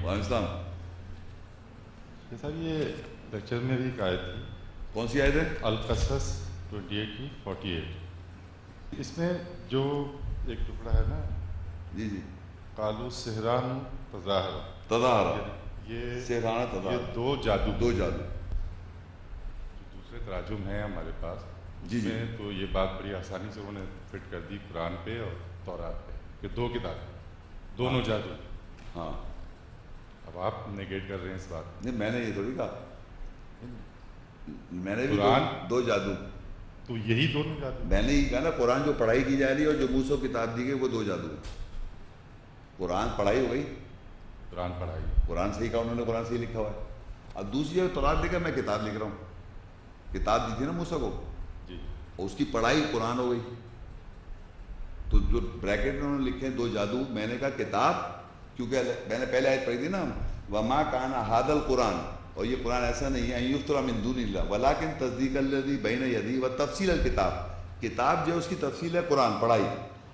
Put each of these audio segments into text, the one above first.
وعلیکم السلام. صاحب یہ لیکچر میں بھی ایک آیت تھی. کون سی آیت ہے؟ القصص 28 کی 48. اس میں جو ایک ٹکڑا ہے نا، جی جی، قالوا سحران تظاہر، یہ سحرانہ تظاہر، یہ دو جادو دو جادو. دوسرے تراجم ہیں ہمارے پاس جی جی، میں تو یہ بات بڑی آسانی سے انہوں نے فٹ کر دی قرآن پہ اور تورات پہ کہ دو کتابیں دونوں جادو. ہاں. اب آپ نیگیٹ کر رہے ہیں اس بات. نہیں، میں نے یہ تھوڑی کہا، میں نے بھی قرآن دو جادو، تو یہی دونوں جادو. میں نے یہ کہا نا قرآن جو پڑھائی کی جا رہی ہے اور جو موسیٰ کو کتاب دی گئی وہ دو جادو. قرآن پڑھائی ہو گئی، قرآن پڑھائی، قرآن صحیح کہا انہوں نے، قرآن صحیح لکھا ہوا ہے. اب دوسری جگہ تورات لکھا، میں کتاب لکھ رہا ہوں. کتاب دی تھی نا موسیٰ کو، جی اور اس کی پڑھائی قرآن ہو گئی. تو جو بریکٹ میں انہوں نے لکھے ہیں دو جادو، میں نے کہا کتاب، کیونکہ میں نے پہلے آیت پڑھی تھی نا، وما کان ھذا القرآن، اور یہ قرآن ایسا نہیں ہے ان یفتری من دون اللہ ولکن تصدیق الذی بین یدیہ وتفصیل الکتاب. کتاب جو ہے اس کی تفصیل ہے قرآن، پڑھائی.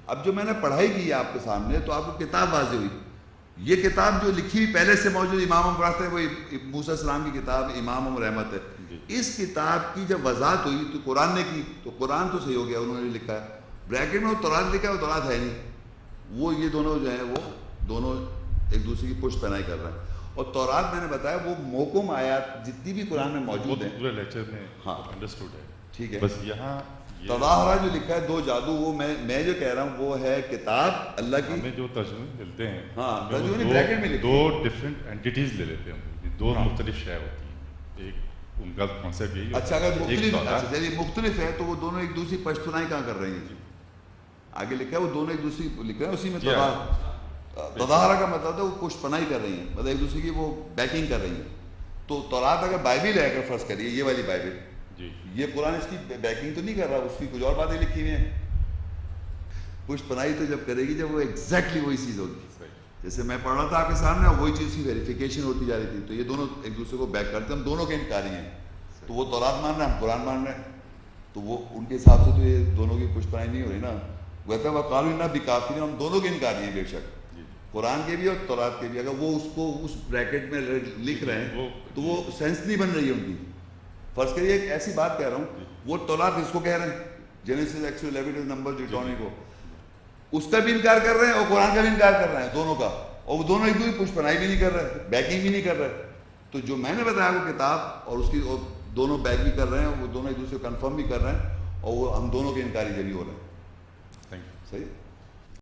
اب جو میں نے پڑھائی کی ہے آپ کے سامنے تو آپ کو کتاب واضح ہوئی. یہ کتاب جو لکھی ہوئی پہلے سے موجود امام پڑھتے ہیں، وہ موسیٰ السلام کی کتاب امام رحمت ہے. اس کتاب کی جب وضاحت ہوئی تو قرآن نے کی، تو قرآن تو صحیح ہو گیا، انہوں نے لکھا ہے. بریکٹ میں وہ تورات لکھا ہے، وہ تورات ہے نہیں. وہ یہ دونوں جو ہیں وہ دونوں ایک دوسرے کی پشت پناہی کر رہے ہیں. اور تورات میں نے بتایا وہ محکم آیات جتنی بھی قرآن میں موجود ہیں، پورے لیکچر میں ہاں انڈرسٹوڈ ہے. ٹھیک ہے. بس یہاں تظاہرہ جو لکھا ہے دو جادو، وہ میں جو کہہ رہا ہوں وہ ہے کتاب اللہ کی. ہمیں جو ترجمے ملتے ہیں، ہاں ترجمے نہیں، بریکٹ میں لکھے دو ڈفرینٹ اینٹیٹیز لے لیتے ہیں، دو مختلف شے ہوتی ہیں. ایک ان کا کانسیپٹ یہی. اچھا اگر مختلف ہے تو وہ دونوں ایک دوسری پشت پناہی کہاں کر رہی ہیں؟ آگے لکھا ہے وہ دونوں ایک دوسری لکھ رہے ہیں، اسی میں تظاہرہ کا مطلب ہے وہ پشت پناہی کر رہی ہیں، مطلب ایک دوسرے کی وہ بیکنگ کر رہی ہیں. تو تورات اگر بائبل ہے، اگر فرض کریے یہ والی بائبل، یہ قرآن اس کی بیکنگ تو نہیں کر رہا، اس کی کچھ اور باتیں لکھی ہوئی ہیں. پشت پناہی تو جب کرے گی جب وہ ایگزیکٹلی وہی چیز ہوگی. جیسے میں پڑھ رہا تھا آپ کے سامنے، وہی چیز کی ویریفیکیشن ہوتی جا رہی تھی. تو یہ دونوں ایک دوسرے کو بیک کرتے ہیں، ہم دونوں کے انکاری ہیں. تو وہ تورات مان رہے ہیں، ہم قرآن مان رہے ہیں. تو وہ ان کے حساب سے تو یہ دونوں کی پشت پناہی نہیں ہو رہی نا. وہ کہتا ہے وقالوا انا بکافرین، ہم دونوں کے انکاری ہیں بے شک، قرآن کے بھی اور تورات کے بھی. اگر وہ اس کو اس بریکٹ میں لکھ رہے ہیں تو وہ سینس نہیں بن رہی ہے ان کی. فرض کریے ایک ایسی بات کہہ رہا ہوں، وہ تورات اس کو کہہ رہے ہیں، جینیسس، ایکسوڈس، لیویٹس، نمبرز، ڈیوٹرانومی کو، اس کا بھی انکار کر رہے ہیں اور قرآن کا بھی انکار کر رہے ہیں، دونوں کا. اور وہ دونوں ایک دوسری پشت پناہی بھی نہیں کر رہے، بیکنگ بھی نہیں کر رہے. تو جو میں نے بتایا وہ کتاب اور اس کی دونوں بیک بھی کر رہے ہیں، وہ دونوں ایک دوسرے کو کنفرم بھی کر رہے ہیں، اور وہ ہم دونوں کے انکاری جبھی ہو رہے ہیں. صحیح.